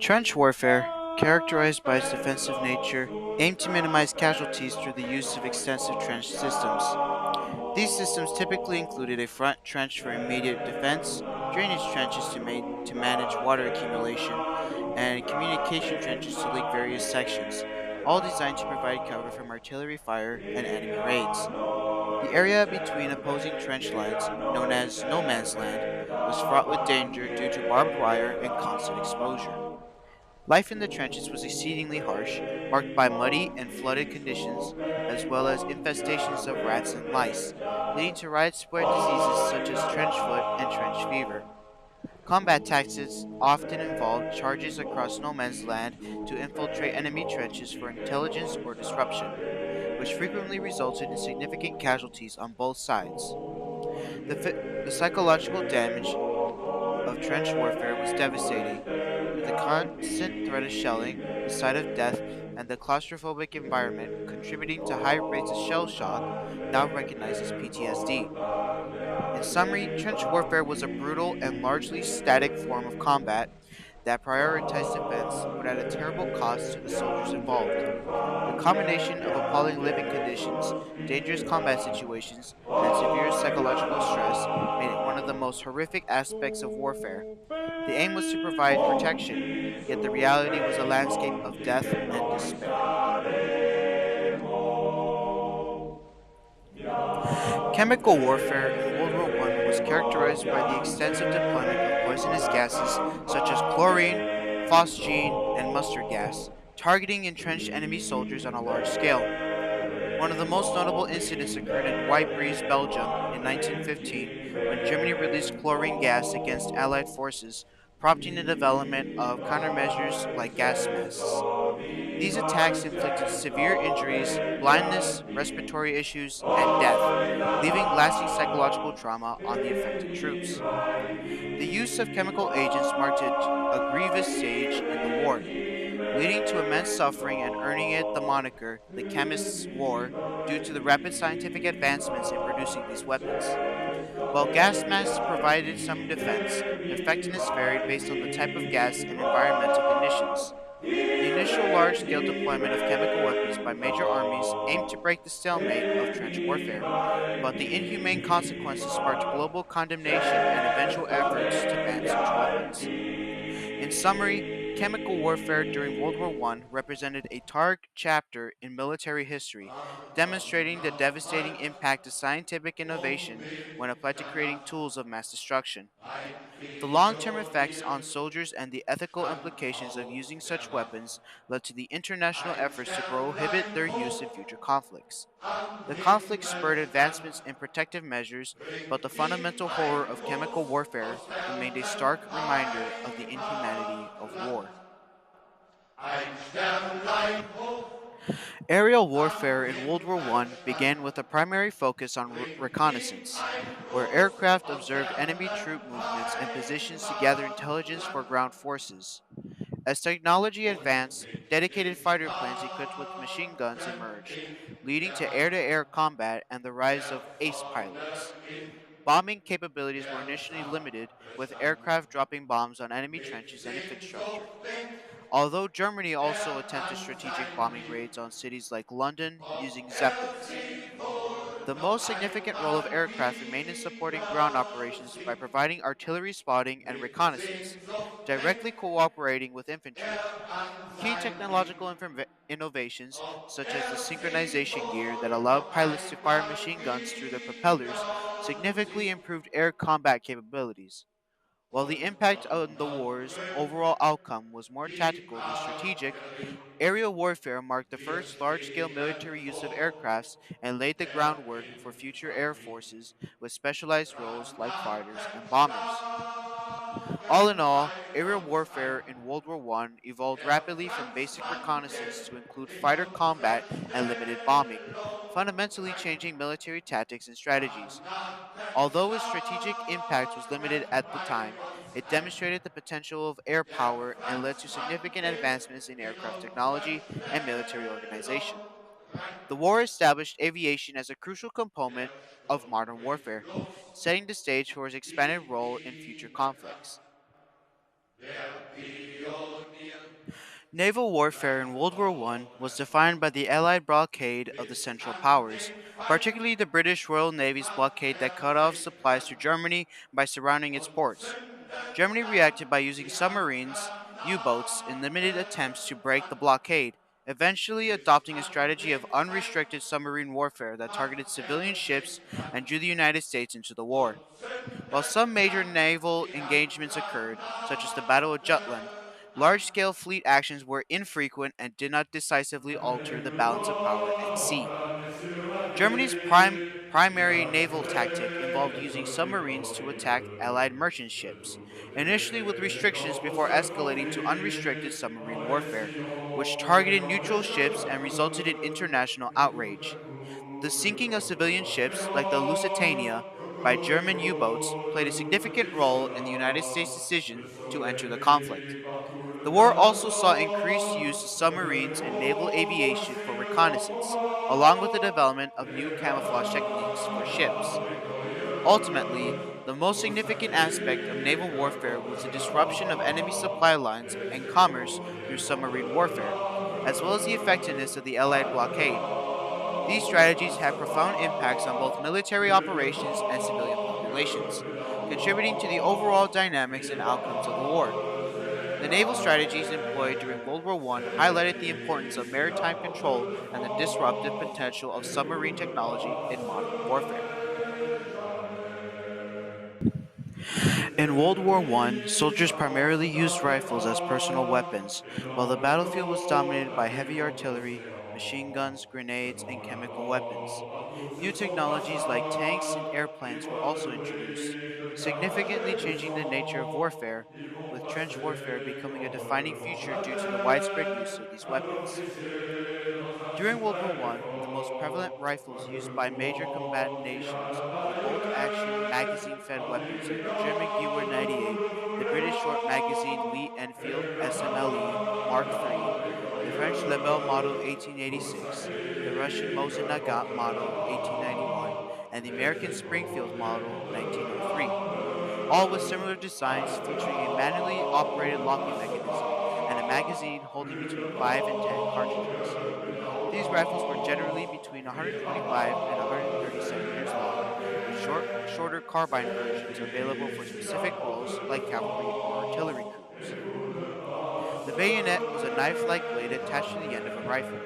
Trench warfare, characterized by its defensive nature, aimed to minimize casualties through the use of extensive trench systems. These systems typically included a front trench for immediate defense, drainage trenches to manage water accumulation, and communication trenches to link various sections, all designed to provide cover from artillery fire and enemy raids. The area between opposing trench lines, known as no man's land, was fraught with danger due to barbed wire and constant exposure. Life in the trenches was exceedingly harsh, marked by muddy and flooded conditions, as well as infestations of rats and lice, leading to widespread diseases such as trench foot and trench fever. Combat tactics often involved charges across no man's land to infiltrate enemy trenches for intelligence or disruption, which frequently resulted in significant casualties on both sides. The psychological damage of trench warfare was devastating, with the constant threat of shelling, the sight of death, and the claustrophobic environment contributing to high rates of shell shock, now recognized as PTSD. In summary, trench warfare was a brutal and largely static form of combat that prioritized defense but at a terrible cost to the soldiers involved. The combination of appalling living conditions, dangerous combat situations, and severe psychological stress made it one of the most horrific aspects of warfare. The aim was to provide protection, yet the reality was a landscape of death and despair. Chemical warfare in World War I was characterized by the extensive deployment of poisonous gases such as chlorine, phosgene, and mustard gas, targeting entrenched enemy soldiers on a large scale. One of the most notable incidents occurred in White Breeze, Belgium in 1915 when Germany released chlorine gas against Allied forces, prompting the development of countermeasures like gas masks. These attacks inflicted severe injuries, blindness, respiratory issues, and death, leaving lasting psychological trauma on the affected troops. The use of chemical agents marked a grievous stage in the war, leading to immense suffering and earning it the moniker the Chemists' War due to the rapid scientific advancements in producing these weapons. While gas masks provided some defense, their effectiveness varied based on the type of gas and environmental conditions. The initial large scale deployment of chemical weapons by major armies aimed to break the stalemate of trench warfare, but the inhumane consequences sparked global condemnation and eventual efforts to ban such weapons. In summary, chemical warfare during World War I represented a dark chapter in military history, demonstrating the devastating impact of scientific innovation when applied to creating tools of mass destruction. The long term effects on soldiers and the ethical implications of using such weapons led to the international efforts to prohibit their use in future conflicts. The conflict spurred advancements in protective measures, but the fundamental horror of chemical warfare remained a stark reminder of the inhumanity of war. Ein Sternlein hoch Aerial warfare in am World War Himmel I stand, began with a primary focus on in reconnaissance, ein where aircraft großer observed enemy Ferne troop movements and ein positions to gather intelligence for Vaterland, ground forces. As technology und advanced, mit dedicated dem fighter planes equipped with machine guns starken emerged, Wind leading der to air to air Antrieb combat and the rise der of ace Sonne pilots. in Bombing capabilities were der initially Nacht limited, with gesandt. aircraft dropping bombs on enemy Mit trenches and infrastructure. Sehnsucht denkt Although Germany also er attempted an strategic sein bombing Lieb, raids on cities like London ob using er Zeppelins. sie wohl The noch most significant role of einmal aircraft remained in supporting ground wieder operations by sieht. providing artillery spotting and Mit reconnaissance, Sehnsucht directly denkt cooperating with infantry. er an Key sein Lieb, technological innovations, ob such as the er sie synchronization gear that wohl allowed noch pilots to fire einmal machine guns through their propellers, wiedersehen significantly sieht. improved air combat capabilities. While the Und impact on the sondern war's dröhnt overall outcome was more die tactical than strategic, Artillerie. aerial warfare marked the Wir first large scale stehen military use of vor aircrafts and laid the der groundwork for future air Infanterie. forces with specialized roles like fighters and Ranken, bombers. All in Flanken, all, Pfeil aerial und warfare Speer. in World War I evolved Der rapidly from basic Franzmann reconnaissance kennt to include den fighter combat and limited bombing, Notbremsloch fundamentally kein changing military tactics and strategies. Although its strategic impact was limited Granatenschlag at the bei time, uns it ein. demonstrated the potential of air Der power and led to Franzmann significant kennt advancements in den aircraft technology and military Notbremsloch organization. rein. The war established aviation as a crucial component Der of modern warfare, Notbremsluft, setting the stage for its expanded die role in future Wiener Kraft. conflicts. Der Pionier Naval warfare in World War I was defined by the Allied blockade of the Central Powers, particularly the British Royal Navy's blockade that cut off supplies to Germany by surrounding its ports. Germany reacted by using submarines, U boats, in limited attempts to break the blockade, eventually adopting a strategy of unrestricted submarine warfare that targeted civilian ships and drew the United States into the war. While some major naval engagements occurred, such as the Battle of Jutland, large scale fleet actions were infrequent and did not decisively alter the balance of power at sea. Germany's primary naval tactic involved using submarines to attack Allied merchant ships, initially with restrictions before escalating to unrestricted submarine warfare, which targeted neutral ships and resulted in international outrage. The sinking of civilian ships, like the Lusitania, by German U boats played a significant role in the United States' decision to enter the conflict. The war also saw increased use of submarines and naval aviation for reconnaissance, along with the development of new camouflage techniques for ships. Ultimately, the most significant aspect of naval warfare was the disruption of enemy supply lines and commerce through submarine warfare, as well as the effectiveness of the Allied blockade. These strategies had profound impacts on both military operations and civilian populations, contributing to the overall dynamics and outcomes of the war. The naval strategies employed during World War I highlighted the importance of maritime control and the disruptive potential of submarine technology in modern warfare. In World War I, soldiers primarily used rifles as personal weapons, while the battlefield was dominated by heavy artillery, machine guns, grenades, and chemical weapons. New technologies like tanks and airplanes were also introduced, significantly changing the nature of warfare, with trench warfare becoming a defining feature due to the widespread use of these weapons. During World War I, the most prevalent rifles used by major combatant nations were bolt action magazine fed weapons like the German Gewehr 98, the British short magazine Lee Enfield SMLE Mark III, the French Lebel Model 1886, the Russian Mosin Nagant Model 1891, and the American Springfield Model 1903, all with similar designs featuring a manually operated locking mechanism and a magazine holding between 5 and 10 cartridges. These rifles were generally between 125 and 130 centimeters long, with shorter carbine versions available for specific roles like cavalry or artillery crews. The bayonet was a knife like blade attached to the end of a rifle,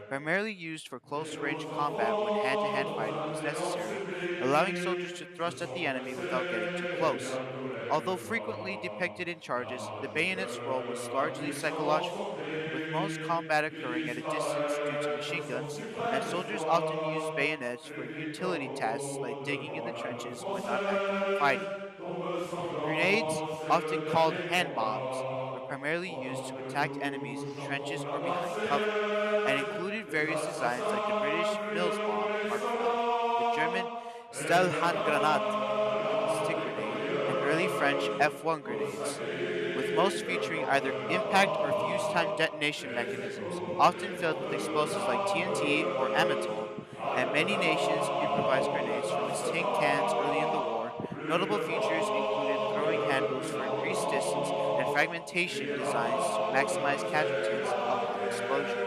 primarily used for close range combat when hand to hand fighting was necessary, allowing soldiers to thrust at the enemy without getting too close. Although frequently depicted in charges, the bayonet's role was largely psychological, with most combat occurring at a distance due to machine guns, and soldiers often used bayonets for utility tasks like digging in the trenches when not actively fighting. Grenades, often called hand bombs, were primarily used to attack enemies in trenches or behind cover, and included various designs like the British Mills bomb Mark V, the German Stahlhandgranate stick grenade, and early French F1 grenades, with most featuring either impact or fuse time detonation mechanisms, often filled with explosives like TNT or Amatol, and many nations improvised grenades from its tin cans early in the war. Notable features included throwing handles for increased distance and fragmentation designs to maximize casualties upon explosion.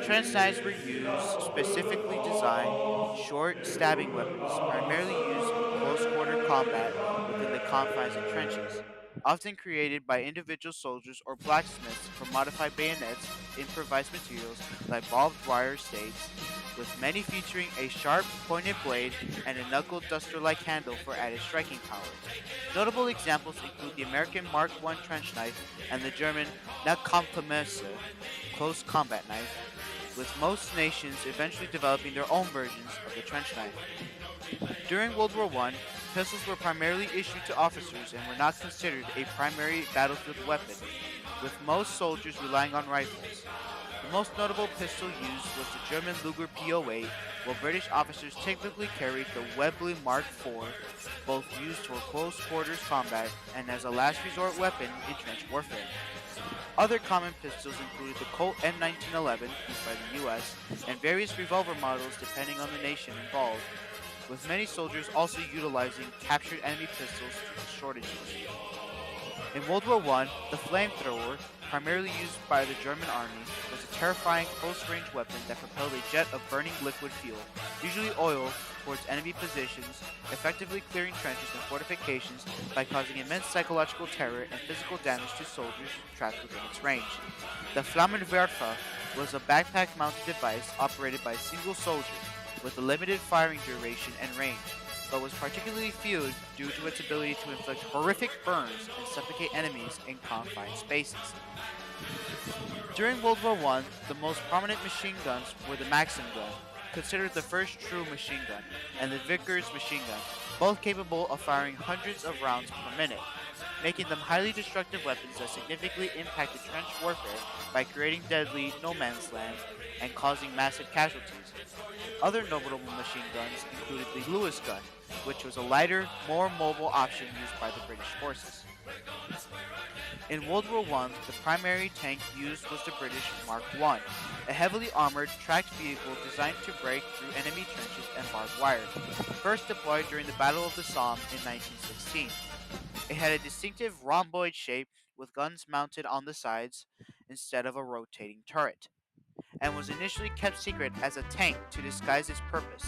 Trench knives were used, specifically designed, short stabbing weapons primarily used in close quarter combat within the confines of trenches. Often created by individual soldiers or blacksmiths for modified bayonets with improvised materials like barbed wire stakes, with many featuring a sharp, pointed blade and a knuckle duster like handle for added striking power. Notable examples include the American Mark I trench knife and the German Nahkampfmesser close combat knife, with most nations eventually developing their own versions of the trench knife. During World War I, pistols were primarily issued to officers and were not considered a primary battlefield weapon, with most soldiers relying on rifles. The most notable pistol used was the German Luger P08, while British officers typically carried the Webley Mark IV, both used for close quarters combat and as a last resort weapon in trench warfare. Other common pistols included the Colt M1911, used by the US, and various revolver models depending on the nation involved, with many soldiers also utilizing captured enemy pistols due to shortages. In World War I, the flamethrower, primarily used by the German army, was a terrifying close-range weapon that propelled a jet of burning liquid fuel, usually oil, towards enemy positions, effectively clearing trenches and fortifications by causing immense psychological terror and physical damage to soldiers trapped within its range. The Flammenwerfer was a backpack-mounted device operated by a single soldier, with a limited firing duration and range, but was particularly feared due to its ability to inflict horrific burns and suffocate enemies in confined spaces. During World War I, the most prominent machine guns were the Maxim gun, considered the first true machine gun, and the Vickers machine gun, both capable of firing hundreds of rounds per minute, making them highly destructive weapons that significantly impacted trench warfare by creating deadly no man's land and causing massive casualties. Other notable machine guns included the Lewis gun, which was a lighter, more mobile option used by the British forces. In World War I, the primary tank used was the British Mark I, a heavily armored, tracked vehicle designed to break through enemy trenches and barbed wire, first deployed during the Battle of the Somme in 1916. It had a distinctive rhomboid shape with guns mounted on the sides instead of a rotating turret, and was initially kept secret as a tank to disguise its purpose.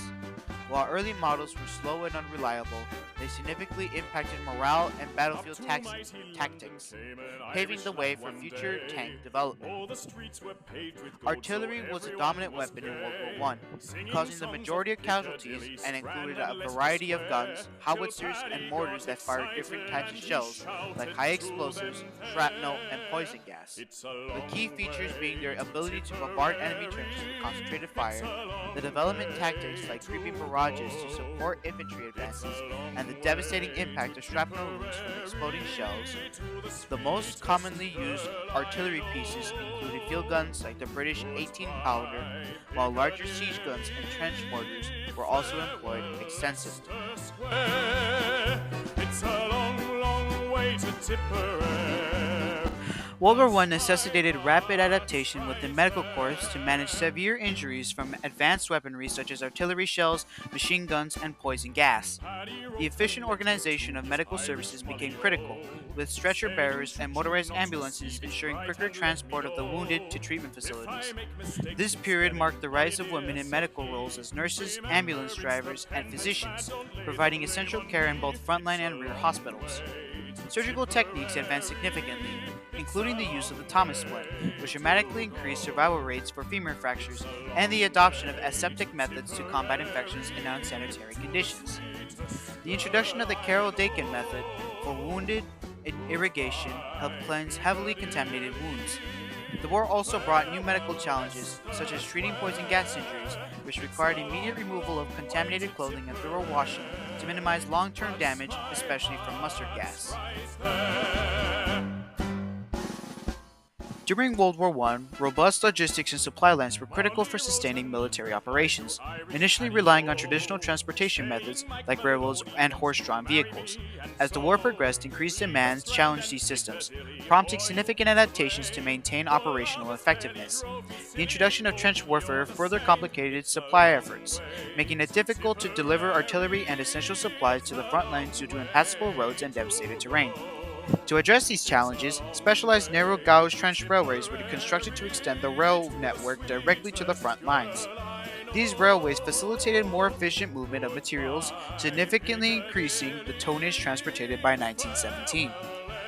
While early models were slow and unreliable, they significantly impacted morale and battlefield tactics, paving the way for future tank development. Artillery was a dominant weapon in World War I, causing the majority of casualties and included a variety of guns, howitzers, and mortars that fired different types of shells, like high explosives, shrapnel, and poison gas. The key features being their ability to bombard enemy trenches with concentrated fire, the development tactics like creeping barrages to support infantry advances, and the devastating impact of shrapnel wounds from exploding shells. The most commonly used artillery pieces included field guns like the British 18 pounder, while larger siege guns and trench mortars were also employed extensively. It's a long, long way to Tipperary. World War I necessitated rapid adaptation within medical corps to manage severe injuries from advanced weaponry such as artillery shells, machine guns, and poison gas. The efficient organization of medical services became critical, with stretcher bearers and motorized ambulances ensuring quicker transport of the wounded to treatment facilities. This period marked the rise of women in medical roles as nurses, ambulance drivers, and physicians, providing essential care in both frontline and rear hospitals. Surgical techniques advanced significantly, including the use of the Thomas splint, which dramatically increased survival rates for femur fractures, and the adoption of aseptic methods to combat infections in unsanitary conditions. The introduction of the Carroll-Dakin method for wounded irrigation helped cleanse heavily contaminated wounds. The war also brought new medical challenges, such as treating poison gas injuries, which required immediate removal of contaminated clothing and thorough washing to minimize long-term damage, especially from mustard gas. During World War I, robust logistics and supply lines were critical for sustaining military operations, initially relying on traditional transportation methods like railroads and horse-drawn vehicles. As the war progressed, increased demands challenged these systems, prompting significant adaptations to maintain operational effectiveness. The introduction of trench warfare further complicated supply efforts, making it difficult to deliver artillery and essential supplies to the front lines due to impassable roads and devastated terrain. To address these challenges, specialized narrow gauge trench railways were constructed to extend the rail network directly to the front lines. These railways facilitated more efficient movement of materials, significantly increasing the tonnage transported by 1917.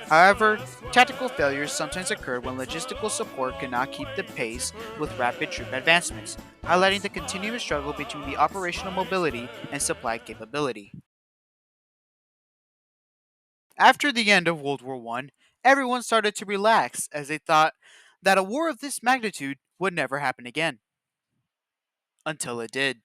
However, tactical failures sometimes occurred when logistical support could not keep the pace with rapid troop advancements, highlighting the continuous struggle between the operational mobility and supply capability. After the end of World War I, everyone started to relax as they thought that a war of this magnitude would never happen again. Until it did.